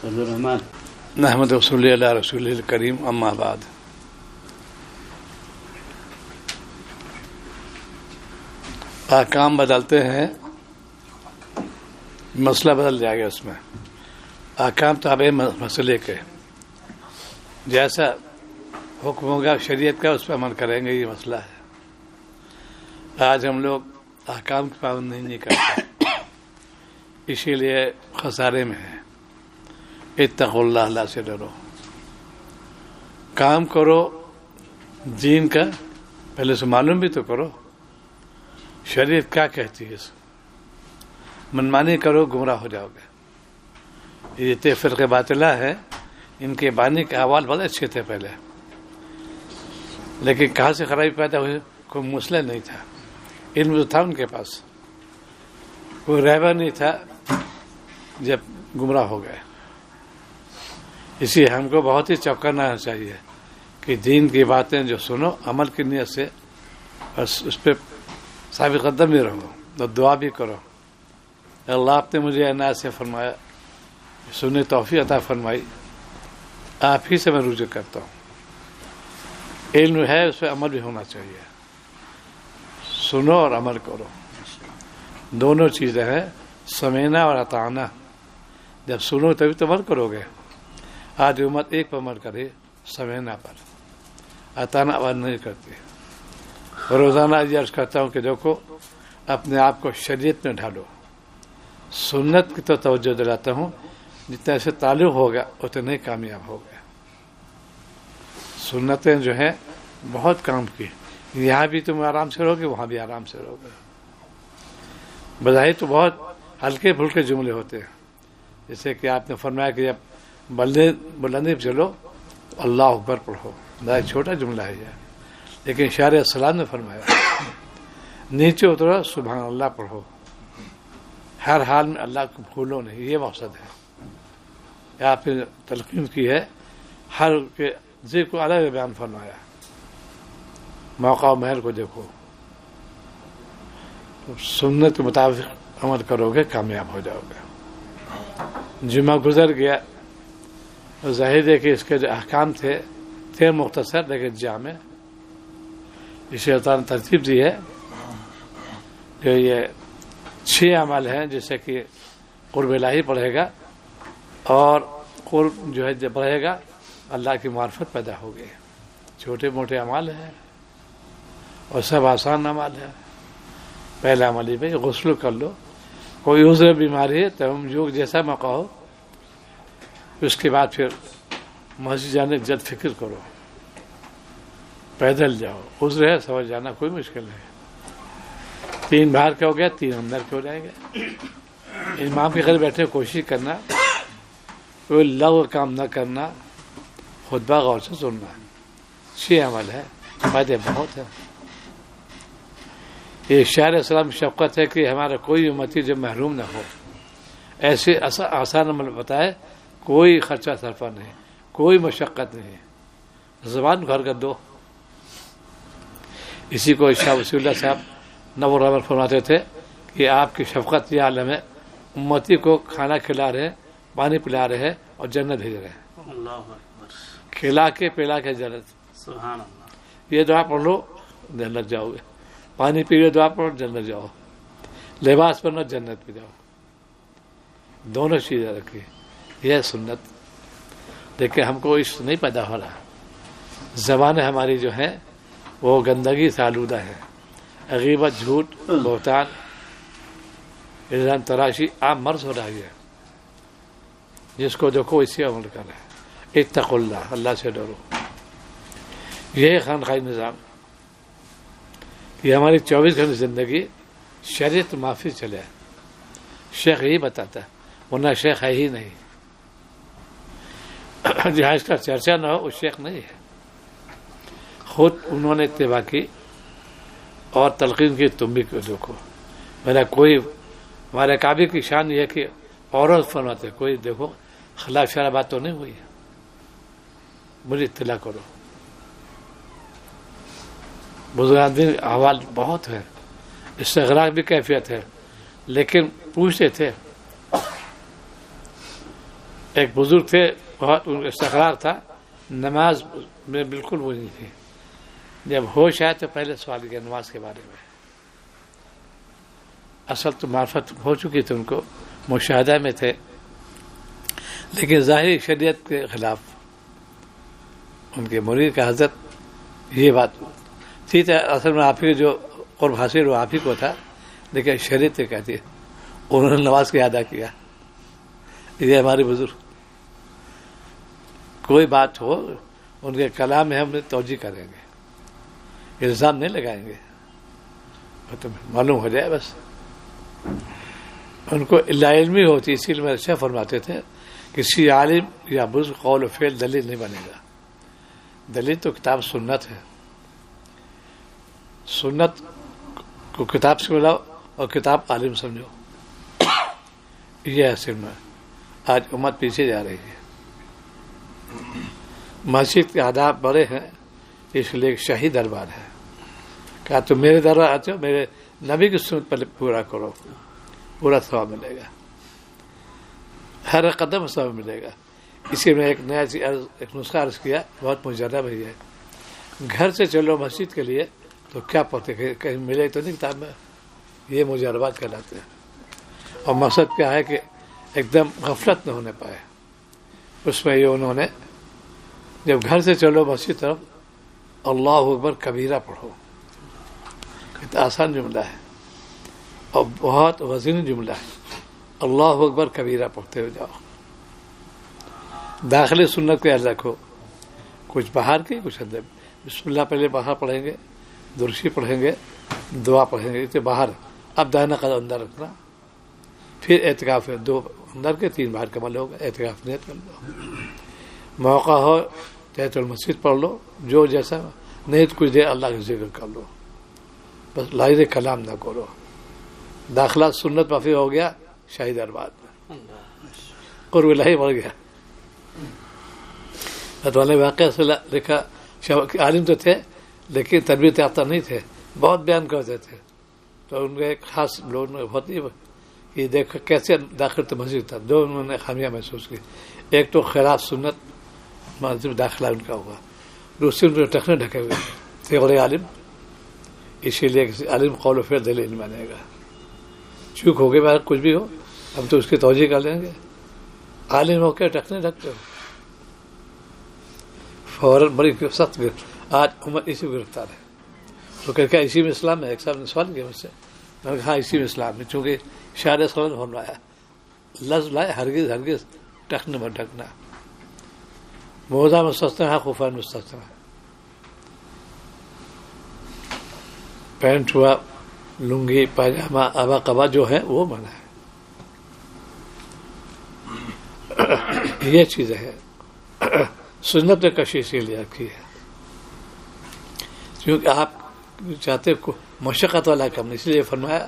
الرحمن نحمد رسول اللہ رسول الکریم اما بعد. احکام بدلتے ہیں، مسئلہ بدل جائے گا. اس میں احکام تابع مسئلے کے جیسا حکم ہوگا شریعت کا اس پہ عمل کریں گے. یہ مسئلہ ہے. آج ہم لوگ احکام کی پابندی نہیں کرتے، اسی لیے خسارے میں ہیں. اتقوا اللہ، اللہ سے ڈرو، کام کرو دین کا، پہلے سے معلوم بھی تو کرو شریعت کیا کہتی ہے. منمانی کرو گمراہ ہو جاؤ گے. یہ فرقہ باطلہ ہے، ان کے بانی کے احوال بہت اچھے تھے پہلے، لیکن کہاں سے خرابی پیدا ہوئی؟ کوئی مسئلہ نہیں تھا، علم تو تھا ان کے پاس، کوئی رہبر نہیں تھا جب گمراہ ہو گئے. اسی ہم کو بہت ہی چوکنا رہنا چاہیے کہ دین کی باتیں جو سنو عمل کی نیت سے بس اس پہ ثابت قدم بھی رہو تو دعا بھی کرو. اللہ آپ نے مجھے عنایت سے فرمایا، سننے توفیق عطا فرمائی، آپ ہی سے میں رجوع کرتا ہوں. علم ہے، اس پہ عمل بھی ہونا چاہیے. سنو اور عمل کرو، دونوں چیزیں ہیں، سمینا اور اطاعنا. جب سنو تبھی تو عمل کرو گے. آج امت ایک پر عمل کرے، سمینا پر، اطاعنا عمل نہیں کرتی. روزانہ یہ عرض کرتا ہوں کہ دیکھو اپنے آپ کو شریعت میں ڈھالو. سنت کی تو توجہ دلاتا ہوں، جتنا سے تعلق ہوگا اتنے کامیاب ہو گئے. سنتیں جو ہیں بہت کام کی، یہاں بھی تم آرام سے رہو گے، وہاں بھی آرام سے رہو گے. بظاہر تو بہت ہلکے پھلکے جملے ہوتے ہیں، جیسے کہ آپ نے فرمایا کہ جب بلندی پہ چلو تو اللہ اکبر پڑھو. بہت چھوٹا جملہ ہے یہ، لیکن شارع السلام نے فرمایا نیچے اترو سبحان اللہ پڑھو. ہر حال میں اللہ کو بھولو نہیں، یہ مقصد ہے. آپ نے تلقین کی ہے، ہر کے ذکر کو الگ بیان فرمایا. موقع و محل کو دیکھو، سنت کے مطابق عمل کرو گے کامیاب ہو جاؤ گے. جمعہ گزر گیا، ظاہر ہے کہ اس کے جو احکام تھے مختصر لیکن جامع. اسے اللہ نے ترتیب دی ہے کہ یہ 6 عمل ہیں، جیسے کہ قرب الہی پڑھے گا، اور قرب جو ہے جب بڑھے گا اللہ کی معرفت پیدا ہوگی. چھوٹے موٹے اعمال ہیں اور سب آسان اعمال ہیں. پہلا عمل ہی بھائی غسل کر لو. کوئی عذر بیماری ہے تو ہم یوگ جیسا موقع ہو، اس کے بعد پھر مسجد جانے کی جد فکر کرو، پیدل جاؤ. عذر ہے سمجھ جانا کوئی مشکل نہیں. 3 باہر کے ہو گیا، 3 اندر کے ہو جائیں گے. امام کے گھر بیٹھے کوشش کرنا، کوئی لغو کام نہ کرنا، خطبہ غور سے سننا. 6 عمل ہے، فائدے بہت ہیں. یہ شاعر اسلام شفقت ہے کہ ہمارا کوئی امتی جو محروم نہ ہو. ایسے آسان عمل بتائے، کوئی خرچہ صرفہ نہیں، کوئی مشقت نہیں. زبان گھر کر دو. اسی کو شاہ وسیع اللہ صاحب نور الرحمن فرماتے تھے کہ آپ کی شفقت یہ عالم ہے، امتی کو کھانا کھلا رہے، پانی پلا رہے اور جنت بھیج رہے ہیں. کھلا کے پلا کے جنت. سبحان اللہ. یہ دعا پڑھ لو جنت جاؤ گے. پانی پی لو دعا پڑھو جنت جاؤ. لباس پہنو جنت پہ جاؤ. دونوں چیزیں رکھی. یہ سنت. دیکھیں ہم کو عشق نہیں پیدا ہو رہا. زبانیں ہماری جو ہیں وہ گندگی سے آلودہ ہیں. غیبت، جھوٹ، بہتان، الزام تراشی عام مرض ہو رہی ہے. جس کو دیکھو اسی عمل کر رہے ہیں. اتقوا اللہ، اللہ سے ڈرو. یہ خانقاہی نظام، یہ ہماری 24 گھنٹے زندگی شریعت معافی چلے. شیخ یہی بتاتا ہے، ورنہ شیخ ہے ہی نہیں. جہاں اس کا چرچا نہ ہو وہ شیخ نہیں ہے. خود انہوں نے اتباع کی اور تلقین کی. تم بھی دیکھو. میرا کوئی ہمارے کعبے کی شان یہ ہے کہ عورت فرماتے کوئی دیکھو خلاف شرع بات تو نہیں ہوئی ہے، مجھے اطلاع کرو. بزرگان دین احوال بہت ہے، استغراق بھی کیفیت ہے، لیکن پوچھتے تھے ایک بزرگ تھے، بہت ان کا استقرار تھا، نماز میں بالکل وہ نہیں تھی. جب ہوش آئے تو پہلے سوال کیا نماز کے بارے میں. اصل تو معرفت ہو چکی تھی، ان کو مشاہدہ میں تھے، لیکن ظاہری شریعت کے خلاف ان کے مرید کا حضرت یہ بات تھی. اصل میں آپ ہی جو قرب حاصل وہ آپ ہی کو تھا، لیکن شریعت یہ کہتی ہے. انہوں نے نماز کا ادا کیا. یہ ہمارے بزرگ کوئی بات ہو ان کے کلام میں ہم توجہ کریں گے، الزام نہیں لگائیں گے، تو معلوم ہو جائے بس. ان کو علمی ہوتی، اسی لیے اچھا فرماتے تھے کسی عالم یا بزرگ قول و فعل دلیل نہیں بنے گا. دلیل تو کتاب سنت ہے. سنت کو کتاب سے ملاؤ اور کتاب عالم سمجھو. یہ ہے سن میں آج امت پیچھے جا رہی ہے. مسجد کے آداب بڑے ہیں، اس لیے ایک شاہی دربار ہے. کہا تو میرے دربار آتے ہو، میرے نبی کی سنت پہلے پورا کرو، پورا ثواب ملے گا، ہر قدم ثواب ملے گا. اسی میں ایک نیا ایک نسخہ عرض کیا، بہت مجرب ہے. گھر سے چلو مسجد کے لیے تو کیا پڑھتے، کہیں ملے تو نہیں کتاب میں. یہ مجربات کہلاتے ہیں. اور مقصد کیا ہے کہ ایک دم غفلت نہ ہونے پائے. اس میں یہ انہوں نے جب گھر سے چلو مسجد طرف اللہ اکبر کبیرہ پڑھو. آسان جملہ ہے اور بہت وزین جملہ ہے. اللہ اکبر کبیرہ پڑھتے ہوئے جاؤ. داخلی سنت کے یاد رکھو، کچھ باہر کی کچھ اندر. بسم اللہ پہلے باہر پڑھیں گے، درشی پڑھیں گے، دعا پڑھیں گے، اسے باہر. اب دائنا قدم اندر رکھنا. پھر اعتکاف ہے، 2 اندر کے 3 باہر کمل ہوگا. اعتکاف نیت کر لو. موقع ہو تحت المسجد پڑھ لو، جو جیسا نہیں تو کچھ دیر اللہ کا ذکر کر لو. بس لاحظ کلام نہ کرو. داخلہ سنت معافی ہو گیا شاہی دربار میں، قرب الہی بڑھ گیا. نے واقعہ سے لکھا، عالم تو تھے لیکن تربیت یافتہ نہیں تھے، بہت بیان کرتے تھے. تو ان کا ایک خاص لوگ نے بہت یہ دیکھا کیسے داخل تو مسجد تھا. 2 انہوں نے خامیاں محسوس کی. ایک تو خلاف سنت مسجد داخلہ ان کا ہوا، دوسری ان کو ٹخنے ڈھکے ہوئے تھے بڑے عالم. اسی لیے کسی عالم قول و فعل دلیل نہیں بنے گا. چوک ہو گئے باہر کچھ بھی ہو، ہم تو اس کی توجہ کر لیں گے. عالم ہو کے ٹخنے ڈھکتے ہو فوراً بڑی سخت. آج عمر اسی کو گرفتار ہے. تو کہا اسی میں اسلام ہے. ایک صاحب نے سوال کیا مجھ سے، میں نے کہا اسی میں اسلام ہے، چونکہ شاعر صلی فرمایا لفظ لائے ہرگز ہرگز ٹخنے میں ڈھکنا. موضع مستثنی خفان مستثنی. پینٹ ہوا، لنگی، پاجامہ، آبا قبا جو ہے وہ منع ہے. یہ چیزیں ہیں. سنت نے کشش کے لیے رکھی ہے کیونکہ آپ چاہتے مشقت والا کام نہیں. اس لیے فرمایا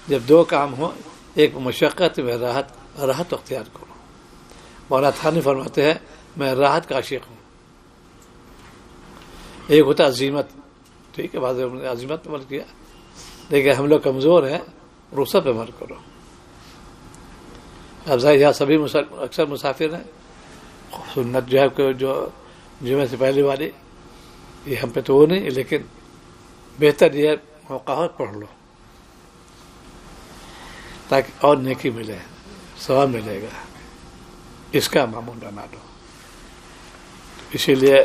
جب 2 کام ہو، ایک مشقت میں راحت اختیار کرو. مولانا تھانی فرماتے ہیں میں راحت کا عاشق ہوں. ایک ہوتا عزیمت، ٹھیک ہے، بعض نے عزیمت پہ عمل کیا، لیکن ہم لوگ کمزور ہیں، رخصت پہ عمل کرو. اب ظاہر یہاں سبھی اکثر مسافر ہیں. سنت جو ہے جو جمعے سے پہلے والی یہ ہم پہ تو وہ نہیں، لیکن بہتر یہ موقع ہو پڑھ لو تاکہ اور نیکی ملے، ثواب ملے گا. اس کا معمول بنا لو. اسی لیے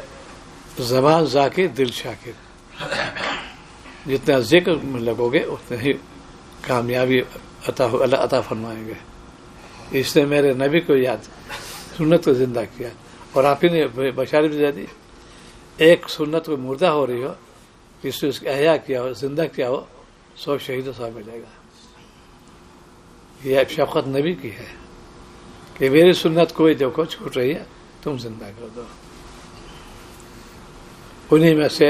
زبان ذاکر دل شاکر. جتنا ذکر میں لگو گے اتنے ہی کامیابی اللہ عطا فرمائیں گے. اس نے میرے نبی کو یاد سنت کو زندہ کیا، اور آپ ہی نے بشارت بھی دے دی. ایک سنت کو مردہ ہو رہی ہو، اس نے اس کا احیاء کیا ہو، زندہ کیا ہو، 100 شہیدوں صاحب ملے گا. یہ شفقت نبی کی ہے کہ میری سنت کوئی دیکھو چھوٹ رہی ہے، تم زندہ کر دو. انہیں میں سے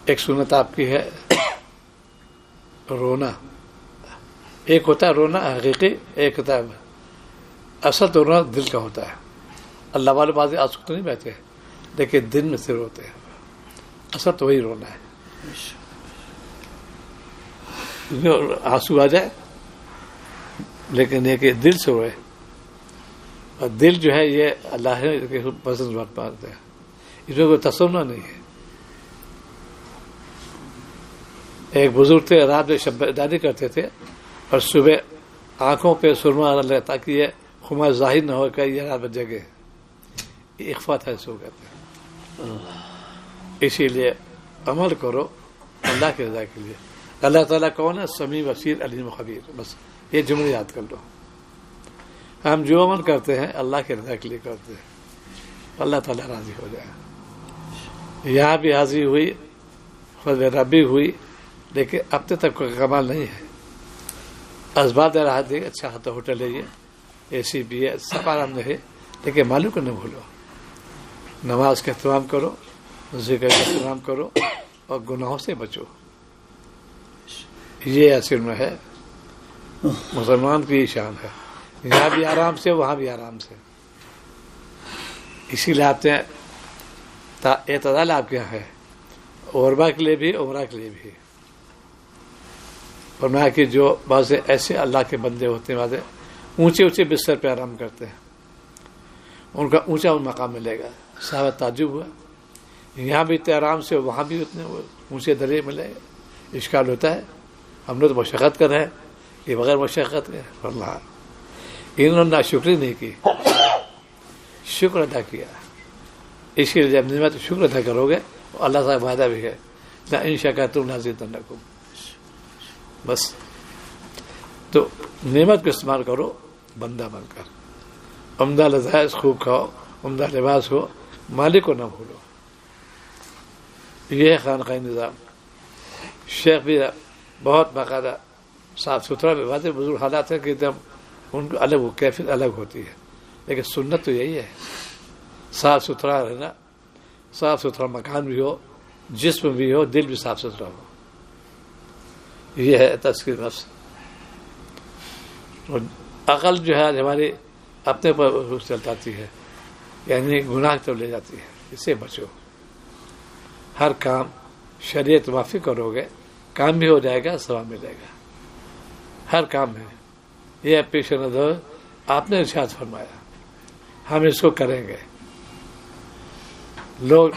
ایک سنت آپ کی ہے رونا. ایک ہوتا ہے رونا حقیقی، ایک ہوتا ہے اصل تو رونا دل کا ہوتا ہے. اللہ والے بعض آنسو تو نہیں بہتے لیکن دل میں سے روتے ہیں. اصل تو وہی رونا ہے. آنسو آ جائے لیکن یہ کہ دل سے روئے. اور دل جو ہے یہ اللہ کے پسند وقت پاتے ہیں، اس میں کوئی تصور نہیں ہے. ایک بزرگ تھے، رات میں شبداری کرتے تھے اور صبح آنکھوں پہ سرما ڈالتے تاکہ یہ خما ظاہر نہ ہو کہ یہ رات میں جگے. یہ اخفا تھا، اس کو کہتے ہیں. اسی لیے عمل کرو اللہ کی رضا کے لیے. اللہ تعالیٰ کون ہے؟ سمیع بصیر علیم خبیر. بس یہ جملے یاد کر لو. ہم جو عمل کرتے ہیں اللہ کی رضا کے لیے کرتے ہیں، اللہ تعالیٰ راضی ہو جائے. یہاں بھی حاضری ہوئی، خود ربی ہوئی، لیکن اب تک کوئی کمال نہیں ہے. اسباب راحت دے، اچھا خاصا ہوٹل ہے، یہ اے سی بھی ہے، سب آرام دہ ہے، لیکن معلوم کو نہ بھولو. نماز کا اہتمام کرو، ذکر کا اہتمام کرو اور گناہوں سے بچو. یہ اصل میں ہے مسلمان کی شان ہے. یہاں بھی آرام سے، وہاں بھی آرام سے. اسی لیے آپ نے اعتدال آپ کے یہاں ہے، عربا کے لیے بھی، عمرہ کے لیے بھی. فرمایا کہ جو بعض ایسے اللہ کے بندے ہوتے ہیں، بعض اونچے اونچے بستر پہ آرام کرتے ہیں، ان کا اونچا مقام ملے گا. صحابہ تعجب ہوا، یہاں بھی اتنے آرام سے، وہاں بھی اتنے اونچے درجے ملے گا. اشکال ہوتا ہے، ہم نے تو مشقت کر رہے ہیں، یہ بغیر مشقت کے. فرمایا انہوں نے شکری نہیں کی، شکر ادا کیا. اسی لیے جب نعمت شکر ادا کرو گے، اللہ کا وعدہ بھی ہے، ان شکرتم لازیدنکم. بس تو نعمت کو استعمال کرو بندہ بن کر. عمدہ لذائذ خوب کھاؤ، عمدہ لباس ہو، مالک کو نہ بھولو. یہ ہے خانقاہ نظام. شیخ بھی بہت باقاعدہ صاف ستھرا باتیں، بزرگ حالات ہیں کہ جب ان کو الگ ہو، کیفیت الگ ہوتی ہے، لیکن سنت تو یہی ہے صاف ستھرا رہنا. صاف ستھرا مکان بھی ہو، جسم بھی ہو، دل بھی صاف ستھرا ہو. یہ ہے تذکیر نفس. اور عقل جو ہے ہماری اپنے پر چلتی ہے، یعنی گناہ کی طرف لے جاتی ہے. اس سے بچو. ہر کام شریعت موافق کرو گے، کام بھی ہو جائے گا، ثواب ملے گا. ہر کام ہے. یہ پیش نظر آپ نے ارشاد فرمایا، ہم اس کو کریں گے. لوگ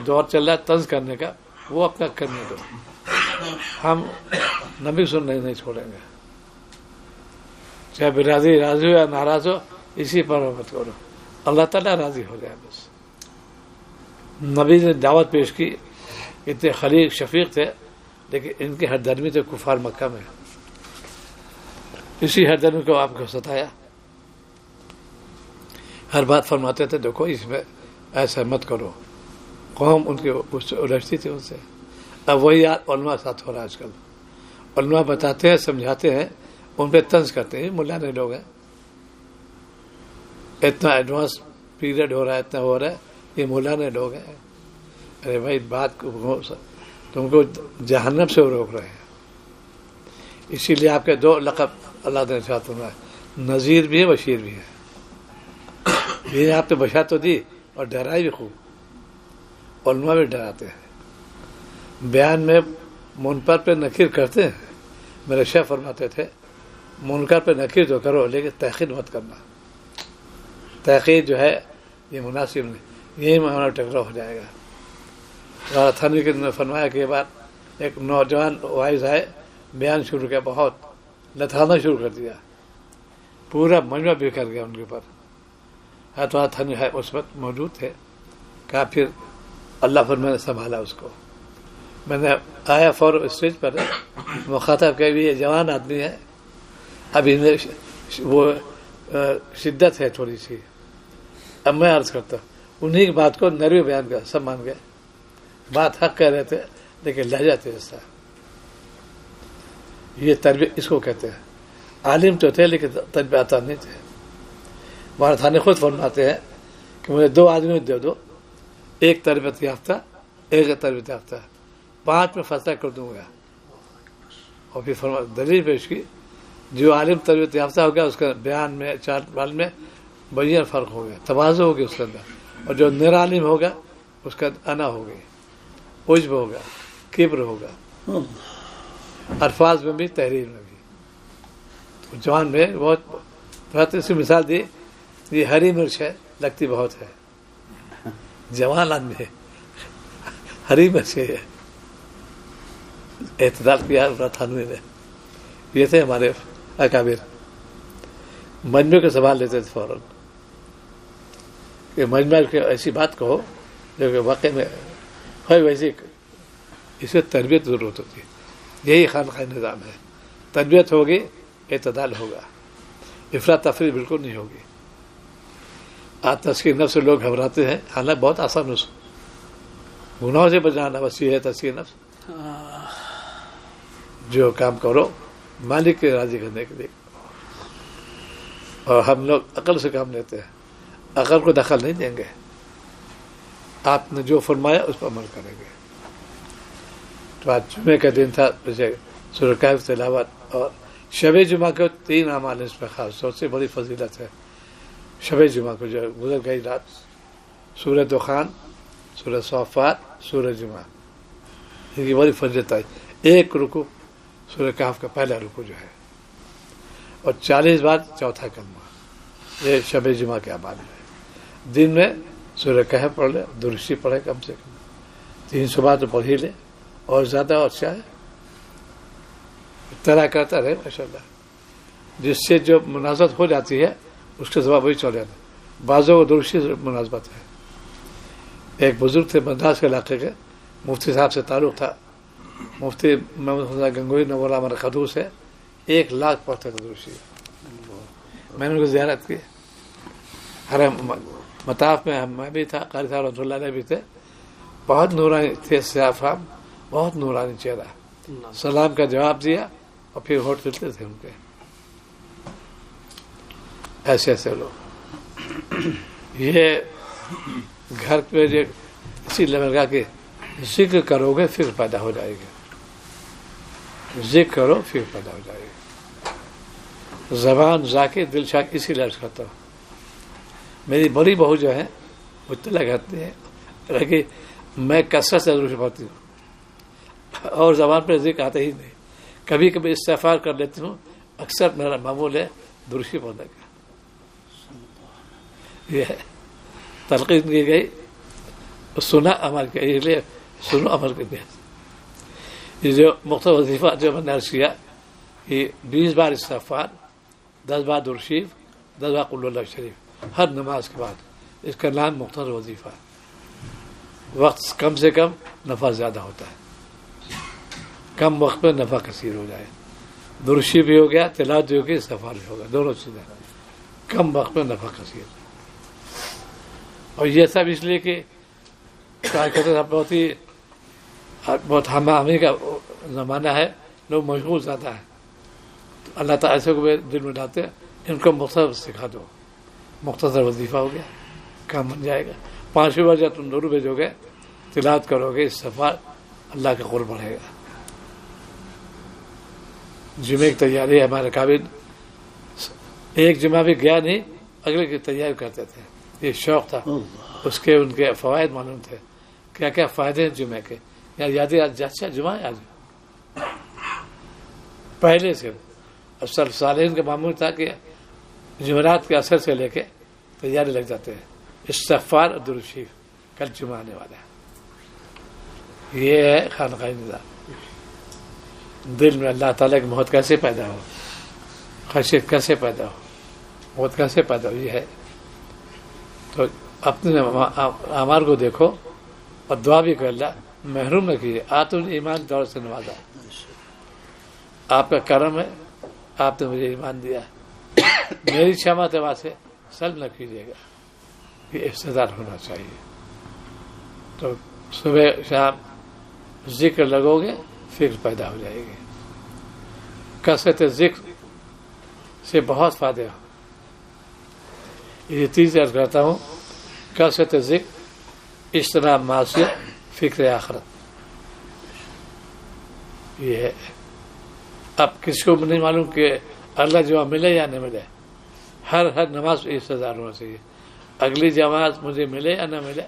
دور چل رہا ہے طنز کرنے کا، وہ اپنا کرنے دو. ہم نبی سننے نہیں چھوڑیں گے. چاہے برادری راضی ہو یا ناراض ہو، اسی پر مت کرو، اللہ تعالیٰ راضی ہو جائے. بس نبی نے دعوت پیش کی، اتنے خلیق شفیق تھے، لیکن ان کے ہر درمی تھے کفار مکہ میں. اسی ہر درمی کو آپ کو ستایا. ہر بات فرماتے تھے دیکھو اس میں ایسا مت کرو. قوم ان کی الجھتی تھی ان سے. اب وہی علماء ساتھ ہو رہا ہے آج کل. علماء بتاتے ہیں، سمجھاتے ہیں، ان پہ طنز کرتے ہیں. مولانا لوگ ہیں، اتنا ایڈوانس پیریڈ ہو رہا ہے، اتنا ہو رہا ہے، یہ مولانا لوگ ہیں. ارے بھائی بات کو تم کو جہنم سے روک رہے ہیں. اسی لیے آپ کے دو لقب اللہ نے ارشاد فرمایا، نذیر بھی ہے، بشیر بھی ہے. یہ آپ نے بشارت تو دی اور ڈرائی بھی خوب. علماء بھی ڈراتے ہیں. بیان میں منکر پہ نکیر کرتے ہیں. میرے شیخ فرماتے تھے منکر پہ نکیر تو کرو، لیکن تحقیر مت کرنا. تحقیر جو ہے یہ مناسب نہیں، یہی ہمارا ٹکراؤ ہو جائے گا. تھانوی نے فرمایا کہ یہ بات، ایک نوجوان وائز آئے، بیان شروع کیا، بہت لتانا شروع کر دیا، پورا مجمع بھی کر گیا ان کے اوپر. حضرت تھانوی ہے اس وقت موجود تھے. کہا پھر اللہ پر میں نے سنبھالا اس کو. میں نے آیا فور اسٹیج پر، مخاطب کہ یہ جوان آدمی ہے، اب ان میں وہ شدت ہے تھوڑی سی. اب میں عرض کرتا ہوں، انہیں کی بات کو نروی بیان کر، سب مان گئے. بات حق کہہ رہے تھے لیکن لہجہ تھے ایسا. یہ تربیت اس کو کہتے ہیں. عالم تو تھے لیکن تربیت نہیں تھے. ہمارے تھانے خود فرماتے ہیں کہ مجھے دو آدمی دے دو، ایک تربیت یافتہ، ایک تربیت یافتہ، 5 میں فیصلہ کر دوں گا. اور پھر دلیل پیش کی، جو عالم تربیت یافتہ ہوگا اس کا بیان میں، چال بال میں بڑھیا فرق ہوگا، تواضع ہوگی اس کے اندر. اور جو نیر عالم ہوگا اس کا انا ہوگی، عجب ہوگا، کبر ہوگا، الفاظ میں بھی، تحریر میں بھی. جوان میں بہت اس کی مثال دی یہ ہری مرچ ہے، لگتی بہت ہے، جوان آدمی ہے، ہری مرچ ہے، اعتدال کیا تھانوی نے. یہ تھے ہمارے اکابر. مجمع کا سوال لیتے تھے فوراً کہ مجمع کی ایسی بات کہو جو کہ واقع میں ہے ویسی، اس میں تربیت ضرورت ہوتی ہے. یہی خانقاہ نظام ہے. تربیت ہوگی، اعتدال ہوگا، افراط تفریح بالکل نہیں ہوگی. آج تزکیہ نفس سے لوگ گھبراتے ہیں، حالانکہ بہت آسان ہے. گناہوں سے بچانا بس یہ ہے تزکیہ نفس. جو کام کرو مالک کے راضی کرنے کے لیے. اور ہم لوگ عقل سے کام لیتے ہیں، عقل کو دخل نہیں دیں گے. آپ نے جو فرمایا اس پر عمل کریں گے. تو آج جمعے کا دن تھا، سورہ کہف تلاوت، اور شب جمعہ کو 3 اعمال اس میں خاص طور سے بڑی فضیلت ہے. شب جمعہ کو جو گزر گئی رات، سورہ دخان، سورہ صافات، سورہ جمعہ، ان کی بڑی فضیلت آئی. ایک رکوع سورہ کہف کا پہلا رکوع جو ہے، اور 40 بار چوتھا کلمہ. یہ شب جمعہ کے اعمال ہے. دن میں سورہ کہف پڑھ لے، درشی پڑھے کم سے کم 300 بار تو پڑھ ہی لے، اور زیادہ اور اچھا ہے. طرح کرتا رہے ماشاءاللہ. جس سے جو مناسبت ہو جاتی ہے اس کے سبب وہی چل جاتا ہے. بعضوں کو درشی سے مناسبت ہے. ایک بزرگ تھے مدراس کے علاقے کے، مفتی صاحب سے تعلق تھا. مفتی محمد حسین گنگوئی نور اللہ خدو سے 1 لاکھ پڑھتے تھے درشی. میں نے ان کو زیارت کی حرم مطاف میں. میں بھی تھا، قاری صاحب رحمۃ اللہ علیہ بھی تھے. بہت نورانی تھے، سیافام، بہت نورانی چہرہ. سلام کا جواب دیا اور پھر ہوٹ چلتے تھے ان کے. ایسے ایسے لوگ. یہ گھر پہ جو اسی لیول کا کہ ذکر کرو گے پھر پیدا ہو جائے گا. ذکر کرو پھر پیدا ہو جائے گا. زبان ذاکر دل شاک اسی لفظ کرتا ہوں. میری بڑی بہو جو ہے وہ اطلاع کرتی ہے کہ میں کثرت سے ضرور پڑھتی ہوں اور زبان پہ ذکر آتا ہی نہیں. کبھی کبھی استغفار کر لیتی ہوں. اکثر میرا معمول ہے درشی پڑھنے کا. یہ تلقین کی گئی، سنا عمل کیا. اس لیے سنو عمل کے لیے یہ جو مختلف وظیفہ جو میں نے عرض کیا، یہ 20 بار استغفار، 10 بار درود شریف، 10 بار قل اللہ شریف ہر نماز کے بعد. اس کا نام مختصر وظیفہ. وقت کم سے کم، نفع زیادہ ہوتا ہے. کم وقت میں نفع کثیر ہو جائے. درود شریف بھی ہو گیا، تلاوت بھی ہو گئی، استغفار بھی ہوگا. دونوں چیزیں کم وقت میں نفع کثیر. اور یہ سب اس لیے کہ بہت ہماہنگی کا زمانہ ہے، لوگ مشغول زیادہ ہیں. اللہ تعالیٰ ایسے کو دل میں ڈالتے ہیں، ان کو مختصر سکھا دو. مختصر وظیفہ ہو گیا، کام بن جائے گا. 5 بار جب تم درود بھیجو گے، تلاوت کرو گے، استغفار، اللہ کا قرب بڑھے گا. جمعے کی تیاری ہمارے قابل ایک جمعہ بھی گیا نہیں، اگلے کی تیاری کرتے تھے. یہ شوق تھا. اس کے ان کے فوائد معلوم تھے. کیا کیا فائدے ہیں جمعے کے. یاد اچھا جمعہ ہے آج پہلے سے. اب صالحین کا معمول تھا کہ جمعرات کے اثر سے لے کے تیاری لگ جاتے ہیں. استغفار اور درود شریف، کل جمعہ آنے والا ہے. یہ ہے خانقاہ نظام. دل میں اللہ تعالیٰ کی محبت کیسے پیدا ہو، خشیت کیسے پیدا ہو، محبت کیسے پیدا ہو. یہ ہے. تو اپنے اعمال کو دیکھو اور دعا بھی کر. اللہ محروم نہ کیجیے. آتم ایمان دور سے نوازا. آپ کا کرم ہے، آپ نے مجھے ایمان دیا. میری شمع دعا سے سلب نہ کیجیے گا. یہ افتدار ہونا چاہیے. تو صبح شام ذکر لگو گے، فکر پیدا ہو جائے گی. کثرت ذکر سے بہت فائدے ہو. یہ چیز عرض کرتا ہوں، کثرت ذکر، اجتناب معصیت، فکر آخرت. یہ ہے. اب کسی کو نہیں معلوم کہ اللہ جواب ملے یا نہ ملے. ہر نماز استدار ہونا چاہیے. اگلی جماعت مجھے ملے یا نہ ملے،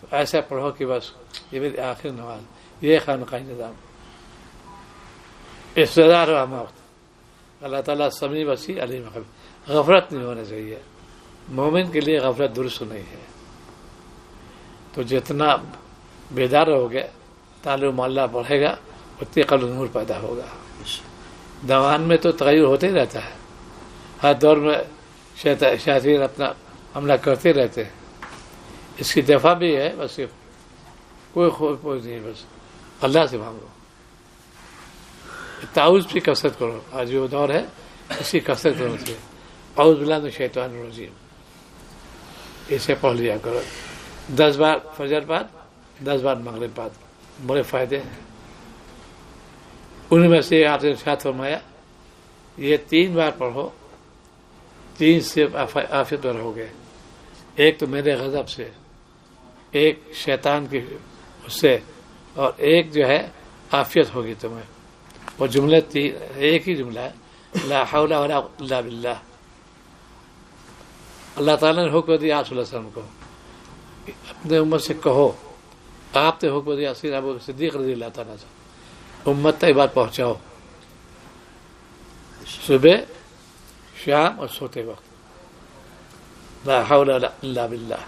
تو ایسا پڑھو کہ بس یہ میری آخری نماز. یہ خانقاہ نظام. استدار ہو ہم وقت. اللہ تعالیٰ سمیع وسیع علیم خبیر. غفلت نہیں ہونا چاہیے. مومن کے لیے غفلت درست نہیں ہے. تو جتنا بیدار ہوگا تعلق اللہ بڑھے گا اتنی قلب نور پیدا ہوگا. دیوان میں تو تغیر ہوتے ہی رہتا ہے، ہر دور میں شیاطین اپنا حملہ کرتے رہتے ہیں. اس کی دفاع بھی ہے، بس صرف کوئی خوف نہیں، بس اللہ سے مانگو. تعوذ بھی کثرت کرو، آج جو دور ہے اس کی کثرت کرو سے اعوذ باللہ من الشیطان الرجیم اسے پڑھ لیا کرو 10 بار فجر بعد، 10 بار مغرب بعد. بڑے فائدے ہیں. ان میں سے آپ نے ارشاد فرمایا یہ 3 بار پڑھو، 3 سے عافیت میں رہو گے. ایک تو میرے غضب سے، ایک شیطان کی اس سے، اور ایک جو ہے عافیت ہوگی تمہیں. وہ جملے ایک ہی جملہ ہے، لا حول ولا قوة الا باللہ. اللہ تعالیٰ نے حکم دیا صلی اللہ علیہ وسلم کو اپنے امت سے کہو. آپ نے حکم دیا سیدنا ابو بکر صدیق رضی اللہ تعالیٰ سے امت تک بات پہنچاؤ، صبح شام اور سوتے وقت. لا حول ولا الا باللہ.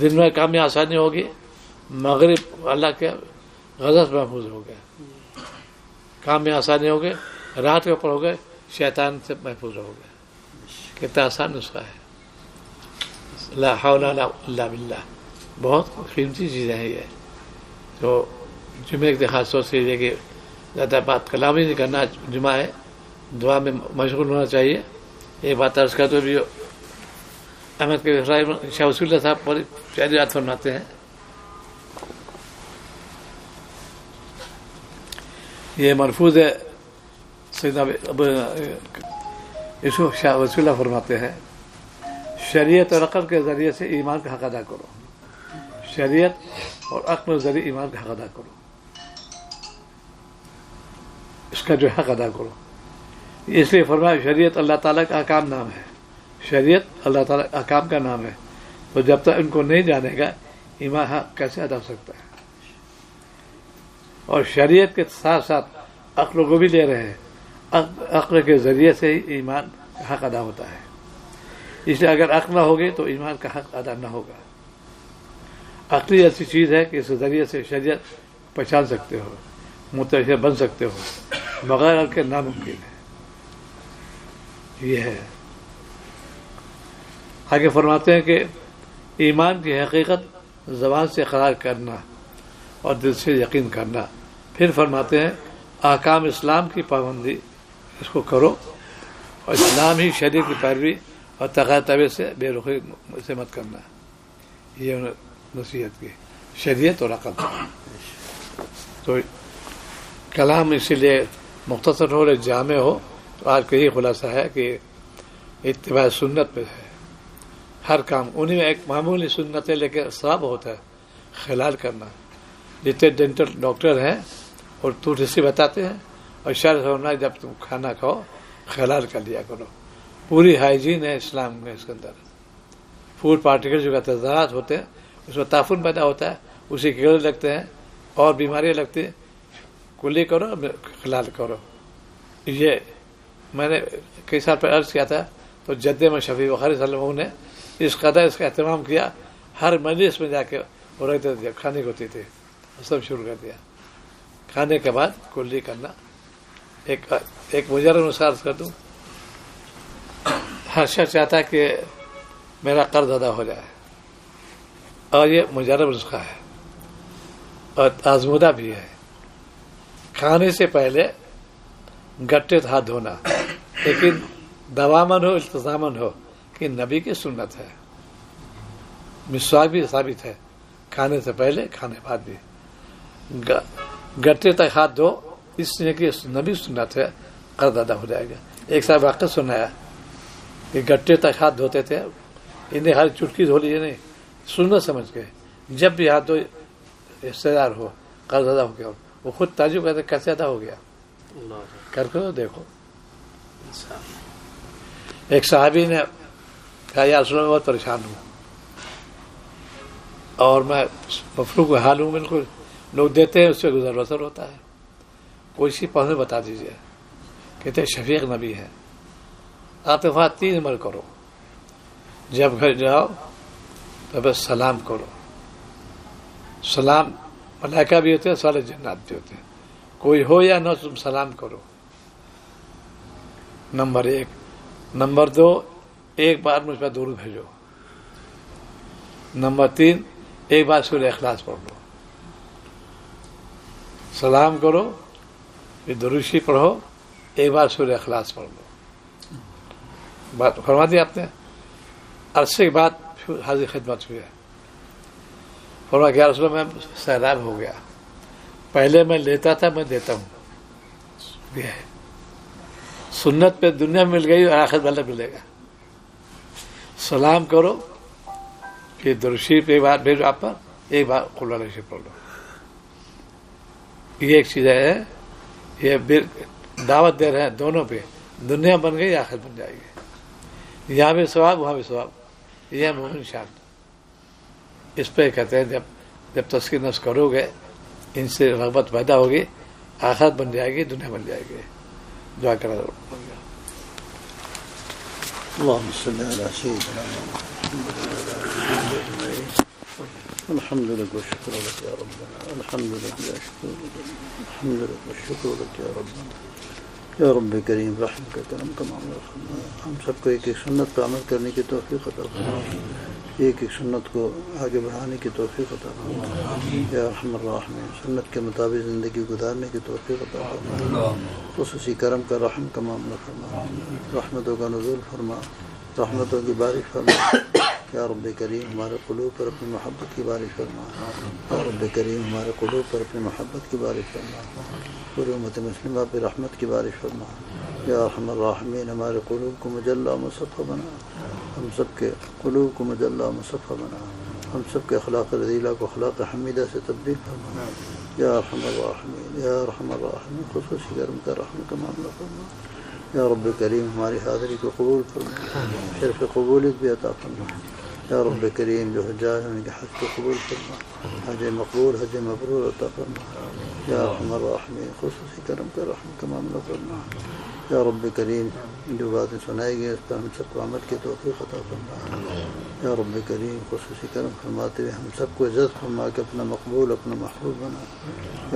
دن میں کام میں آسانی ہوگی، مغرب اللہ کے غضب محفوظ ہو گئے، کام میں آسانی ہوگی. رات کے اوپر ہو گئے شیطان سے محفوظ ہو گئے. کتنا آسان نسخہ ہے. لا حول ولا قوة الا باللہ. بہت قیمتی چیزیں ہیں یہ. تو جمعے کے خاص طور سے یہ کہ زیادہ بات کلام ہی نہیں کرنا، جمعہ ہے، دعا میں مشغول ہونا چاہیے. ایک بات عرض کرتے بھی احمد کے شاہ وصول اللہ صاحب بڑی پیاری بات فرماتے ہیں. یہ مرفوض ہے، سیدنا یوسف شاہ وصول اللہ فرماتے ہیں شریعت اور عقل کے ذریعے سے ایمان کا حق ادا کرو. شریعت اور عقل کے ذریعے ایمان کا حق ادا کرو، اس کا جو حق ادا کرو. اس لیے فرمایا شریعت اللہ تعالیٰ کا احکام نام ہے. شریعت اللہ تعالیٰ احکام کا نام ہے. تو جب تک ان کو نہیں جانے گا ایمان حق کیسے ادا ہو سکتا ہے. اور شریعت کے ساتھ ساتھ عقل کو بھی لے رہے ہیں. عقل کے ذریعے سے ہی ایمان کا حق ادا ہوتا ہے. اس لیے اگر عقل نہ ہوگی تو ایمان کا حق ادا نہ ہوگا. عقلی ایسی چیز ہے کہ اس ذریعے سے شریعت پہچان سکتے ہو، متحد بن سکتے ہو، بغیر عقل کے ناممکن ہے. یہ ہے. آگے فرماتے ہیں کہ ایمان کی حقیقت زبان سے اقرار کرنا اور دل سے یقین کرنا. پھر فرماتے ہیں احکام اسلام کی پابندی اس کو کرو، اور اسلام ہی شریعت کی پیروی اور تقاضے طبع سے بے رخی سے مت کرنا. یہ نصیحت کی شریعت اور عقل. تو کلام اسی لیے مختصر ہو، جامع ہو. تو آج کا یہ خلاصہ ہے کہ اتباع سنت پہ ہے ہر کام. انہیں میں ایک معمولی سنت ہے لیکن ثواب ہوتا ہے خلال کرنا. جتنے ڈینٹل ڈاکٹر ہیں اور ٹوٹسی بتاتے ہیں اور شرح ہونا جب تم کھانا کھاؤ خلال کر لیا کرو. پوری ہائیجین ہے اسلام میں. اس کے اندر فوڈ پارٹیکل جو تجزیات ہوتے ہیں اس میں تعفن پیدا ہوتا ہے، اسی کیڑے لگتے ہیں اور بیماریاں لگتی ہیں. کلی کرو، خلال کرو. یہ میں نے کئی سال پہلے عرض کیا تھا تو جدے میں شفیع بخاری صلی اللہ علیہ وسلم نے اس قدر اس کا اہتمام کیا. ہر مجلس میں جا کے وہ رکھتے تھے، کھانے کو ہوتی تھی، سب شروع کر دیا. کھانے کے بعد کلی کرنا. ایک مجرد نسخہ عرض کر دوں. ہر شخص چاہتا ہے کہ میرا قرض ادا ہو جائے، اور یہ مجرب نسخہ ہے اور آزمودہ بھی ہے. کھانے سے پہلے گٹے ہاتھ دھونا، لیکن دوامن ہو، التزامن ہو، کہ نبی کی سنت ہے. مسواک بھی ثابت ہے، کھانے سے پہلے کھانے بعد بھی. گٹے تک ہاتھ دھو، اس لیے کہ نبی سنت ہے، قرض ادا ہو جائے گا. ایک صاحب واقعہ سنایا کہ گٹے تک ہاتھ دھوتے تھے، انہیں ہر چٹکی دھو لیجیے نہیں، سنت سمجھ کے. جب بھی ہاتھ دھو رشتے دار ہو قرض ادا ہو گیا. وہ خود تعجب کرتے کیسے ادا ہو گیا، کر کے دیکھو. ایک صحابی نے کہا یا رسول اللہ بہت پریشان ہوں اور میں مفلوق حال ہوں، بالکل لوگ دیتے ہیں اس سے گزر بسر ہوتا ہے، کوئی سی پہلے بتا دیجیے. کہتے شفیق نبی ہے، آپ وہاں 3 عمل کرو. جب گھر جاؤ تو بس سلام کرو. سلام ملائکہ بھی ہوتے ہیں, سارے جنات بھی ہوتے ہیں, کوئی ہو یا نہ تم سلام کرو. نمبر 1. نمبر 2, ایک بار مجھ پر درود بھیجو. نمبر 3, ایک بار سورہ اخلاص پڑھ لو. سلام کرو, پھر درود شریف پڑھو, ایک بار سورہ اخلاص پڑھ لو. بات فرما دی آپ نے. عرصے کے بعد حاضر خدمت ہوئی ہے. فرما کہ یا رسول اللہ میں سیلاب ہو گیا, پہلے میں لیتا تھا, میں دیتا ہوں. یہ ہے سنت پہ دنیا میں مل گئی اور آخرت والا ملے گا. سلام کرو, پھر درود شریف ایک بار بھیجو آپ پر, ایک بار قل اللہ شریف پڑھ لو. یہ ایک چیز ہے, یہ دعوت دے رہے ہیں دونوں پہ. دنیا بن گئی, آخرت بن جائے گی. یہاں بھی ثواب, وہاں بھی ثواب. یہ مومن شان. اس پہ کہتے ہیں جب تزکیہ نفس کرو گے, ان سے رغبت پیدا ہوگی, آخرت بن جائے گی, دنیا بن جائے گی. دعا کرا اللهم صل على سيدنا محمد. الحمد لك والشكر لك يا ربنا, الحمد لك والشكر لك, الحمد لك والشكر لك يا ربنا. یا رب کریم رحم کا کرم کا معاملہ فرما. ہم سب کو ایک ایک سنت پر عمل کرنے کی توفیق عطا فرما, ایک ایک سنت کو آگے بڑھانے کی توفیق عطا فرما. یا ارحم الراحمین, سنت کے مطابق زندگی گزارنے کی توفیق عطا فرما. خصوصی کرم کا رحم کا معاملہ فرما, رحمتوں کا نزول فرما, رحمتوں کی بارش فرما. یا رب کریم ہمارے قلوب پر اپنی محبت کی بارش فرما. یا رب کریم ہمارے قلوب پر اپنی محبت کی بارش فرما. پوری امت مسلمہ پہ رحمت کی بارش فرما. یا ارحم الراحمین ہمارے قلوب کو مجلہ مصفہ بنا, ہم سب کے قلوب کو مجلہ مصفہ بنا, ہم سب کے اخلاق رذیلہ کو اخلاق حمیدہ سے تبدیل فرما. یا ارحم الراحمین, یا ارحم الراحمین, خصوصی کرم کا رحم کا معاملہ فرما. یا رب کریم ہماری حاضری کو قبول فرما, شرف قبولیت بھی عطا فرما. یا رب کریم جو حجاج ہیں ان کے حج کو قبول فرما, حج مقبول حج مبرور عطا فرما. یا ارحم الراحمین, خصوصی کرم کا رحم کا معاملہ فرما. یا رب کریم جو باتیں سنائی گئی اس پر ہم سب کو عمل کی توفیق عطا فرما. یا رب کریم خصوصی کرم فرماتے ہوئے ہم سب کو عزت فرما کے اپنا مقبول اپنا محبوب بنا.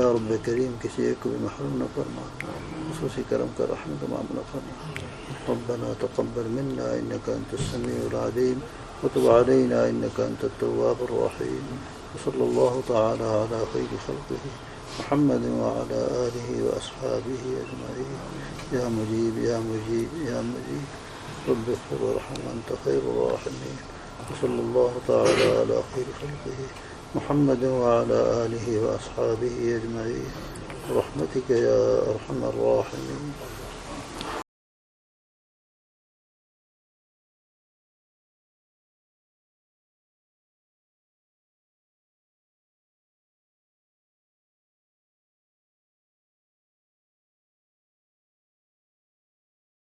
یا رب کریم کسی ایک کو بھی محروم نہ فرما, خصوصی کرم کا رحم کا معاملہ فرما. ربنا تقبل منا انك انت السميع العليم وتب علينا انك انت التواب الرحيم. وصلى الله تعالى على خير خلقه محمد وعلى آله وأصحابه أجمعين. يا مجيب يا مجيب يا مجيب رب اغفر وارحم أنت خير الراحمين. وصلى الله تعالى على خير خلقه محمد وعلى آله وأصحابه أجمعين برحمتك يا أرحم الراحمين.